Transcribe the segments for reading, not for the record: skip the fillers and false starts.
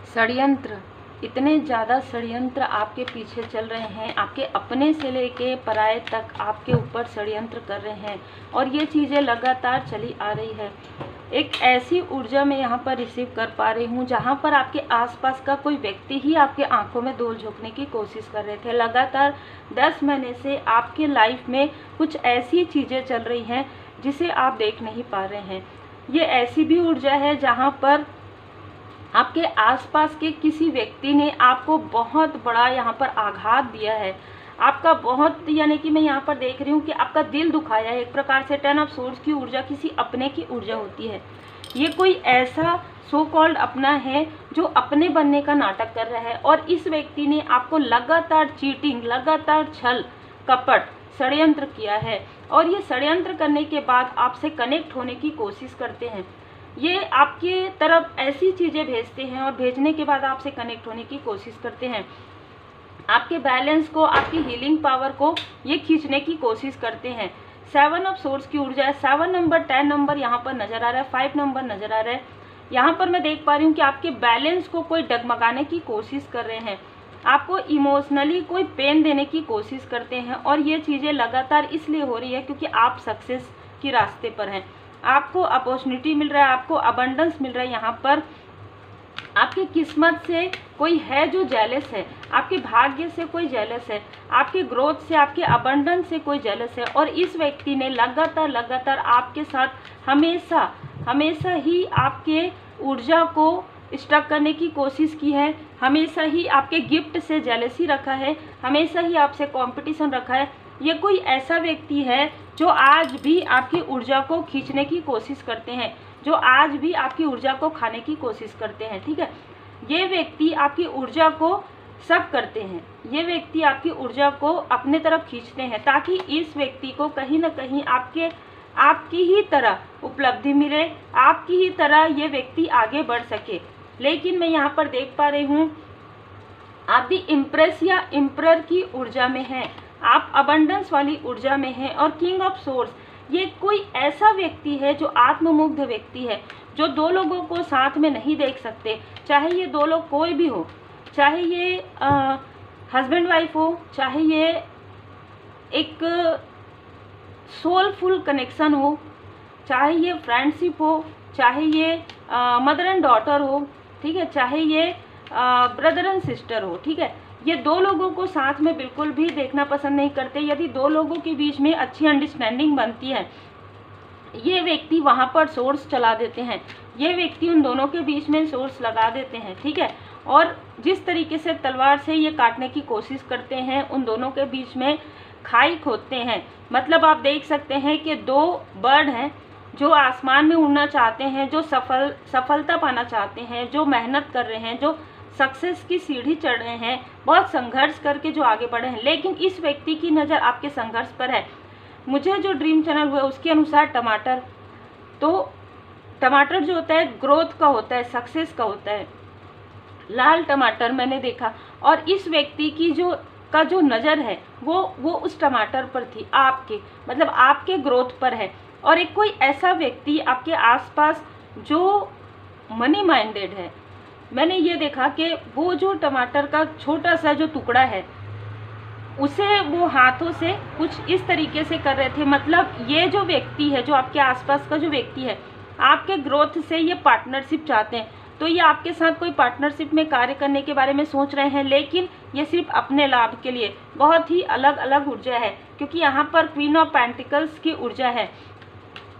षड्यंत्र, इतने ज़्यादा षड्यंत्र आपके पीछे चल रहे हैं, आपके अपने से लेके पराये तक आपके ऊपर षड्यंत्र कर रहे हैं और ये चीज़ें लगातार चली आ रही है। एक ऐसी ऊर्जा मैं यहाँ पर रिसीव कर पा रही हूँ जहाँ पर आपके आसपास का कोई व्यक्ति ही आपके आंखों में धूल झोंकने की कोशिश कर रहे थे। लगातार 10 महीने से आपके लाइफ में कुछ ऐसी चीज़ें चल रही हैं जिसे आप देख नहीं पा रहे हैं। ये ऐसी भी ऊर्जा है जहाँ पर आपके आसपास के किसी व्यक्ति ने आपको बहुत बड़ा यहाँ पर आघात दिया है, आपका बहुत, यानी कि मैं यहाँ पर देख रही हूँ कि आपका दिल दुखाया है। एक प्रकार से 10 ऑफ सोर्ड्स की ऊर्जा किसी अपने की ऊर्जा होती है। ये कोई ऐसा सो कॉल्ड अपना है जो अपने बनने का नाटक कर रहा है और इस व्यक्ति ने आपको लगातार चीटिंग, लगातार छल कपट षड्यंत्र किया है और ये षड्यंत्र करने के बाद आपसे कनेक्ट होने की कोशिश करते हैं। ये आपके तरफ ऐसी चीज़ें भेजते हैं और भेजने के बाद आपसे कनेक्ट होने की कोशिश करते हैं। आपके बैलेंस को, आपकी हीलिंग पावर को ये खींचने की कोशिश करते हैं। 7 ऑफ सोर्ड्स की ऊर्जा है। 7 नंबर, 10 नंबर यहाँ पर नज़र आ रहा है, 5 नंबर नज़र आ रहा है। यहाँ पर मैं देख पा रही हूँ कि आपके बैलेंस को कोई डगमगाने की कोशिश कर रहे हैं, आपको इमोशनली कोई पेन देने की कोशिश करते हैं और ये चीज़ें लगातार इसलिए हो रही है क्योंकि आप सक्सेस के रास्ते पर हैं, आपको अपॉर्चुनिटी मिल रहा है, आपको अबंडेंस मिल रहा है। यहाँ पर आपकी किस्मत से कोई है जो जेलस है, आपके भाग्य से कोई जेलस है, आपके ग्रोथ से, आपके अबंडेंस से कोई जेलस है और इस व्यक्ति ने लगातार आपके साथ हमेशा ही आपके ऊर्जा को स्टक करने की कोशिश की है, हमेशा ही आपके गिफ्ट से जेलसी रखा है, हमेशा ही आपसे कंपटीशन रखा है। ये कोई ऐसा व्यक्ति है जो आज भी आपकी ऊर्जा को खींचने की कोशिश करते हैं, जो आज भी आपकी ऊर्जा को खाने की कोशिश करते हैं। ठीक है, ये व्यक्ति आपकी ऊर्जा को सक करते हैं, ये व्यक्ति आपकी ऊर्जा को अपने तरफ खींचते हैं ताकि इस व्यक्ति को कहीं ना कहीं आपकी ही तरह उपलब्धि मिले, आपकी ही तरह ये व्यक्ति आगे बढ़ सके। लेकिन मैं यहाँ पर देख पा रही हूँ आप भी इम्प्रेस या इम्परर की ऊर्जा में हैं, आप अबंडेंस वाली ऊर्जा में हैं और किंग ऑफ सोर्ड्स, ये कोई ऐसा व्यक्ति है जो आत्ममुग्ध व्यक्ति है, जो दो लोगों को साथ में नहीं देख सकते, चाहे ये दो लोग कोई भी हो, चाहे ये हस्बैंड वाइफ हो, चाहे ये एक सोलफुल कनेक्शन हो, चाहे ये फ्रेंडशिप हो, चाहे ये मदर एंड डॉटर हो, ठीक है, चाहे ये ब्रदर एंड सिस्टर हो। ठीक है, ये दो लोगों को साथ में बिल्कुल भी देखना पसंद नहीं करते। यदि दो लोगों के बीच में अच्छी अंडरस्टैंडिंग बनती है, ये व्यक्ति वहाँ पर सोर्स चला देते हैं, ये व्यक्ति उन दोनों के बीच में सोर्स लगा देते हैं। ठीक है, और जिस तरीके से तलवार से ये काटने की कोशिश करते हैं, उन दोनों के बीच में खाई खोदते हैं। मतलब आप देख सकते हैं कि दो बर्ड हैं जो आसमान में उड़ना चाहते हैं, जो सफलता पाना चाहते हैं, जो मेहनत कर रहे हैं, जो सक्सेस की सीढ़ी चढ़ रहे हैं, बहुत संघर्ष करके जो आगे बढ़े हैं। लेकिन इस व्यक्ति की नज़र आपके संघर्ष पर है। मुझे जो ड्रीम चैनल हुआ उसके अनुसार टमाटर, तो टमाटर जो होता है ग्रोथ का होता है, सक्सेस का होता है, लाल टमाटर मैंने देखा और इस व्यक्ति की जो नज़र है वो उस टमाटर पर थी, आपके मतलब आपके ग्रोथ पर है। और एक कोई ऐसा व्यक्ति आपके आसपास जो मनी माइंडेड है, मैंने ये देखा कि वो जो टमाटर का छोटा सा जो टुकड़ा है उसे वो हाथों से कुछ इस तरीके से कर रहे थे। मतलब ये जो व्यक्ति है, जो आपके आसपास का जो व्यक्ति है, आपके ग्रोथ से ये पार्टनरशिप चाहते हैं, तो ये आपके साथ कोई पार्टनरशिप में कार्य करने के बारे में सोच रहे हैं, लेकिन ये सिर्फ अपने लाभ के लिए। बहुत ही अलग अलग ऊर्जा है क्योंकि यहाँ पर क्वीन ऑफ पेंटिकल्स की ऊर्जा है।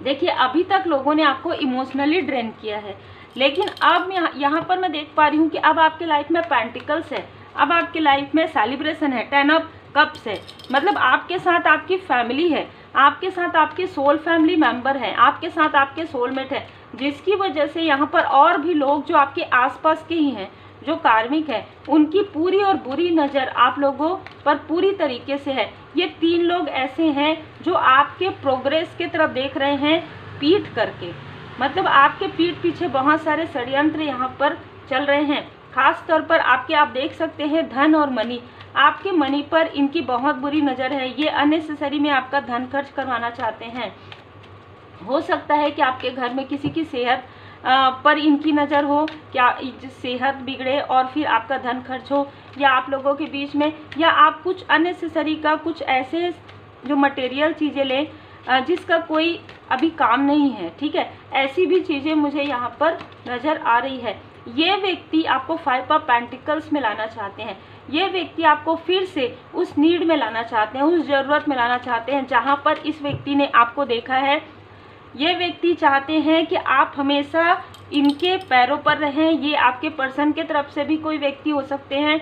देखिए, अभी तक लोगों ने आपको इमोशनली ड्रेन किया है, लेकिन अब यहाँ पर मैं देख पा रही हूँ कि अब आपके लाइफ में पेंटिकल्स है, अब आपके लाइफ में सेलिब्रेशन है, 10 ऑफ कप्स है। मतलब आपके साथ आपकी फैमिली है, आपके साथ आपके सोल फैमिली मेंबर है, आपके साथ आपके सोलमेट है, जिसकी वजह से यहाँ पर और भी लोग जो आपके आसपास के ही हैं, जो कार्मिक है, उनकी पूरी और बुरी नज़र आप लोगों पर पूरी तरीके से है। ये 3 लोग ऐसे हैं जो आपके प्रोग्रेस की तरफ देख रहे हैं पीठ करके। मतलब आपके पीठ पीछे बहुत सारे षड्यंत्र यहाँ पर चल रहे हैं। खास तौर पर आप देख सकते हैं धन और मनी, आपके मनी पर इनकी बहुत बुरी नज़र है। ये अननेसेसरी में आपका धन खर्च करवाना चाहते हैं। हो सकता है कि आपके घर में किसी की सेहत पर इनकी नज़र हो, क्या सेहत बिगड़े और फिर आपका धन खर्च हो, या आप लोगों के बीच में, या आप कुछ अननेसेसरी का कुछ ऐसे जो मटेरियल चीज़ें लें जिसका कोई अभी काम नहीं है, ठीक है। ऐसी भी चीज़ें मुझे यहाँ पर नज़र आ रही है। ये व्यक्ति आपको 5 ऑफ पेंटिकल्स में लाना चाहते हैं। ये व्यक्ति आपको फिर से उस नीड में लाना चाहते हैं, उस ज़रूरत में लाना चाहते हैं जहाँ पर इस व्यक्ति ने आपको देखा है। ये व्यक्ति चाहते हैं कि आप हमेशा इनके पैरों पर रहें। ये आपके पर्सन के तरफ से भी कोई व्यक्ति हो सकते हैं।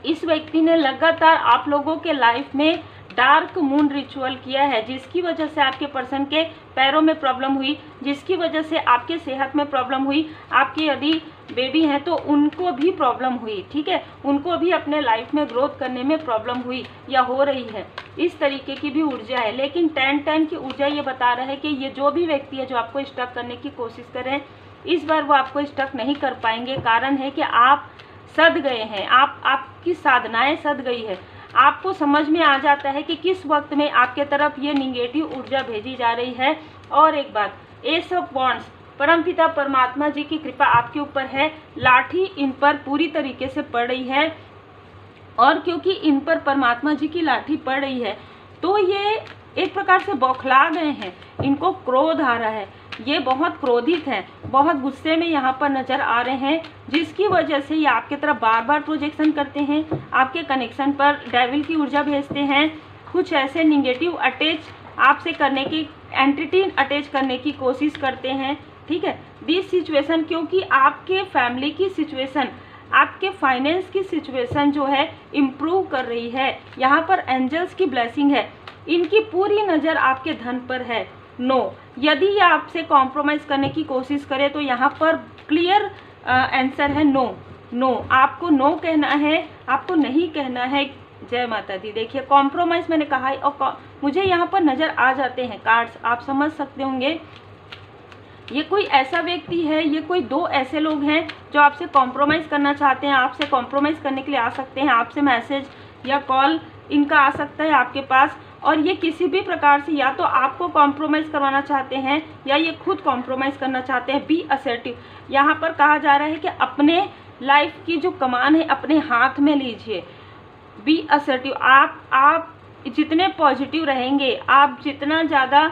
इस व्यक्ति ने लगातार आप लोगों के लाइफ में डार्क मून रिचुअल किया है, जिसकी वजह से आपके पर्सन के पैरों में प्रॉब्लम हुई, जिसकी वजह से आपके सेहत में प्रॉब्लम हुई। आपकी यदि बेबी हैं तो उनको भी प्रॉब्लम हुई, ठीक है, उनको भी अपने लाइफ में ग्रोथ करने में प्रॉब्लम हुई या हो रही है। इस तरीके की भी ऊर्जा है। लेकिन 10 की ऊर्जा ये बता रहा है कि ये जो भी व्यक्ति है जो आपको स्टक करने की कोशिश कर रहे हैं, इस बार वो आपको स्टक नहीं कर पाएंगे। कारण है कि आप सध गए हैं, आपकी साधनाएं सध गई है। आपको समझ में आ जाता है कि किस वक्त में आपके तरफ ये निगेटिव ऊर्जा भेजी जा रही है। और एक बात, एस ऑफ वॉन्ड्स, परमपिता परमात्मा जी की कृपा आपके ऊपर है। लाठी इन पर पूरी तरीके से पड़ रही है, और क्योंकि इन पर परमात्मा जी की लाठी पड़ रही है तो ये एक प्रकार से बौखला गए हैं, इनको क्रोध आ रहा है, ये बहुत क्रोधित हैं, बहुत गुस्से में यहाँ पर नज़र आ रहे हैं, जिसकी वजह से ये आपके तरफ बार बार प्रोजेक्शन करते हैं, आपके कनेक्शन पर डेविल की ऊर्जा भेजते हैं, कुछ ऐसे निगेटिव अटैच आपसे करने की, एंटिटी अटैच करने की कोशिश करते हैं, ठीक है। दिस सिचुएशन, क्योंकि आपके फैमिली की सिचुएशन, आपके फाइनेंस की सिचुएशन जो है इम्प्रूव कर रही है। यहाँ पर एंजल्स की ब्लेसिंग है, इनकी पूरी नज़र आपके धन पर है। नो, यदि ये आपसे कॉम्प्रोमाइज़ करने की कोशिश करे तो यहाँ पर क्लियर आंसर है नो। नो, आपको नो कहना है, आपको नहीं कहना है। जय माता दी। देखिए, कॉम्प्रोमाइज़ मैंने कहा है, और मुझे यहाँ पर नज़र आ जाते हैं कार्ड्स, आप समझ सकते होंगे ये कोई ऐसा व्यक्ति है, ये कोई 2 ऐसे लोग हैं जो आपसे कॉम्प्रोमाइज़ करना चाहते हैं, आपसे कॉम्प्रोमाइज़ करने के लिए आ सकते हैं, आपसे मैसेज या कॉल इनका आ सकता है आपके पास। और ये किसी भी प्रकार से या तो आपको कॉम्प्रोमाइज़ करवाना चाहते हैं या ये खुद कॉम्प्रोमाइज़ करना चाहते हैं। बी असर्टिव, यहाँ पर कहा जा रहा है कि अपने लाइफ की जो कमान है अपने हाथ में लीजिए। बी असर्टिव, आप जितने पॉजिटिव रहेंगे, आप जितना ज़्यादा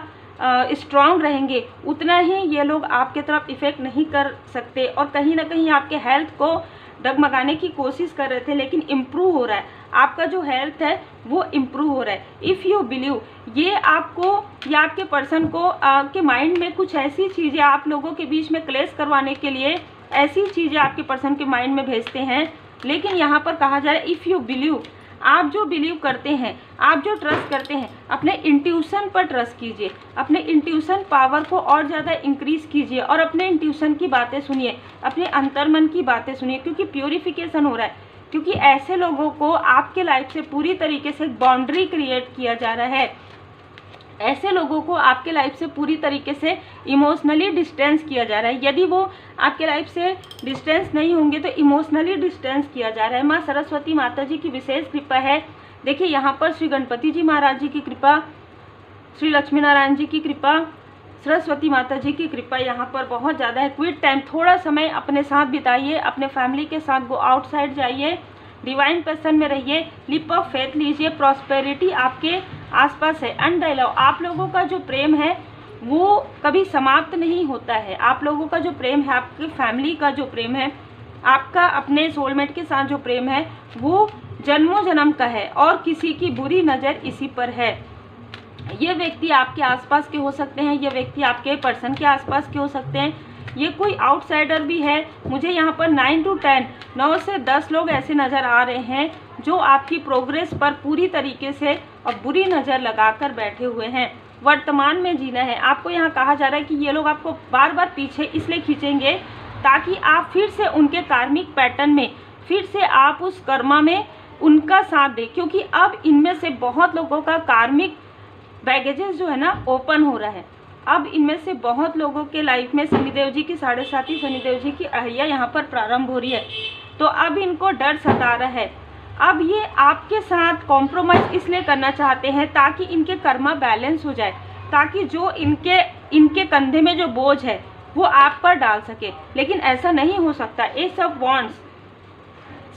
स्ट्रॉन्ग रहेंगे, उतना ही ये लोग आपके तरफ इफ़ेक्ट नहीं कर सकते। और कहीं ना कहीं आपके हेल्थ को डगमगाने की कोशिश कर रहे थे, लेकिन इम्प्रूव हो रहा है, आपका जो हेल्थ है वो इम्प्रूव हो रहा है। इफ़ यू बिलीव, ये आपको या आपके पर्सन को आपके माइंड में कुछ ऐसी चीज़ें आप लोगों के बीच में क्लेश करवाने के लिए ऐसी चीज़ें आपके पर्सन के माइंड में भेजते हैं। लेकिन यहाँ पर कहा जा रहा है इफ़ यू बिलीव, आप जो बिलीव करते हैं, आप जो ट्रस्ट करते हैं, अपने इंट्यूशन पर ट्रस्ट कीजिए, अपने इंट्यूशन पावर को और ज़्यादा इंक्रीज़ कीजिए और अपने इंट्यूशन की बातें सुनिए, अपने अंतर्मन की बातें सुनिए, क्योंकि प्योरीफिकेशन हो रहा है। क्योंकि ऐसे लोगों को आपके लाइफ से पूरी तरीके से बाउंड्री क्रिएट किया जा रहा है, ऐसे लोगों को आपके लाइफ से पूरी तरीके से इमोशनली डिस्टेंस किया जा रहा है। यदि वो आपके लाइफ से डिस्टेंस नहीं होंगे तो इमोशनली डिस्टेंस किया जा रहा है। माँ सरस्वती माता जी की विशेष कृपा है। देखिए, यहाँ पर श्री गणपति जी महाराज जी की कृपा, श्री लक्ष्मी नारायण जी की कृपा, सरस्वती माता जी की कृपा यहाँ पर बहुत ज़्यादा है। क्विट टाइम, थोड़ा समय अपने साथ बिताइए, अपने फैमिली के साथ गो आउटसाइड जाइए, डिवाइन पर्सन में रहिए, लिप ऑफ फेथ लीजिए, प्रॉस्पेरिटी आपके आसपास है। एंड द लव, आप लोगों का जो प्रेम है वो कभी समाप्त नहीं होता है। आप लोगों का जो प्रेम है, आपकी फैमिली का जो प्रेम है, आपका अपने सोलमेट के साथ जो प्रेम है वो जन्मों जन्म का है और किसी की बुरी नज़र इसी पर है। ये व्यक्ति आपके आसपास के हो सकते हैं, ये व्यक्ति आपके पर्सन के आसपास के हो सकते हैं, ये कोई आउटसाइडर भी है। मुझे यहाँ पर 9 to 10, 9 से 10 लोग ऐसे नज़र आ रहे हैं जो आपकी प्रोग्रेस पर पूरी तरीके से और बुरी नज़र लगाकर बैठे हुए हैं। वर्तमान में जीना है। आपको यहाँ कहा जा रहा है कि ये लोग आपको बार बार पीछे इसलिए खींचेंगे ताकि आप फिर से उनके कार्मिक पैटर्न में, फिर से आप उस कर्मा में उनका साथ दें, क्योंकि अब इनमें से बहुत लोगों का कार्मिक बैगेजेस जो है ना ओपन हो रहा है। अब इनमें से बहुत लोगों के लाइफ में शनिदेव जी की 7.5 शनिदेव जी की अहैया यहाँ पर प्रारंभ हो रही है, तो अब इनको डर सता रहा है। अब ये आपके साथ कॉम्प्रोमाइज़ इसलिए करना चाहते हैं ताकि इनके कर्मा बैलेंस हो जाए, ताकि जो इनके कंधे में जो बोझ है वो आप पर डाल सके, लेकिन ऐसा नहीं हो सकता। Ace of wands,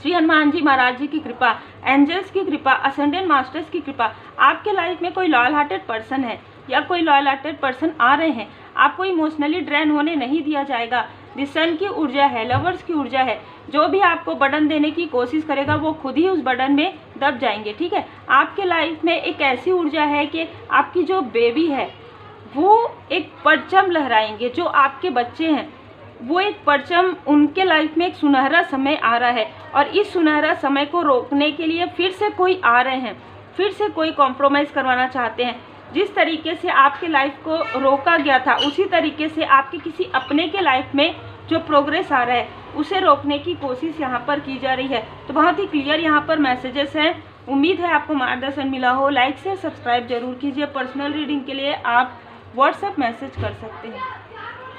Shri Hanuman ji Maharaj ji की कृपा, एंजल्स की कृपा, असेंडेंट मास्टर्स की कृपा, आपके लाइफ में कोई लॉयल हार्टेड पर्सन है या कोई लॉयल हार्टेड पर्सन आ रहे हैं, आपको इमोशनली ड्रेन होने नहीं दिया जाएगा। सन की ऊर्जा है, लवर्स की ऊर्जा है, जो भी आपको बर्डन देने की कोशिश करेगा वो खुद ही उस बर्डन में दब जाएंगे, ठीक है। आपके लाइफ में एक ऐसी ऊर्जा है कि आपकी जो बेबी है वो एक परचम लहराएंगे, जो आपके बच्चे हैं वो एक परचम, उनके लाइफ में एक सुनहरा समय आ रहा है, और इस सुनहरा समय को रोकने के लिए फिर से कोई आ रहे हैं, फिर से कोई कॉम्प्रोमाइज़ करवाना चाहते हैं। जिस तरीके से आपके लाइफ को रोका गया था उसी तरीके से आपके किसी अपने के लाइफ में जो प्रोग्रेस आ रहा है उसे रोकने की कोशिश यहाँ पर की जा रही है। तो बहुत ही क्लियर यहाँ पर मैसेजेस हैं। उम्मीद है आपको मार्गदर्शन मिला हो। लाइक से सब्सक्राइब जरूर कीजिए। पर्सनल रीडिंग के लिए आप व्हाट्सएप मैसेज कर सकते हैं।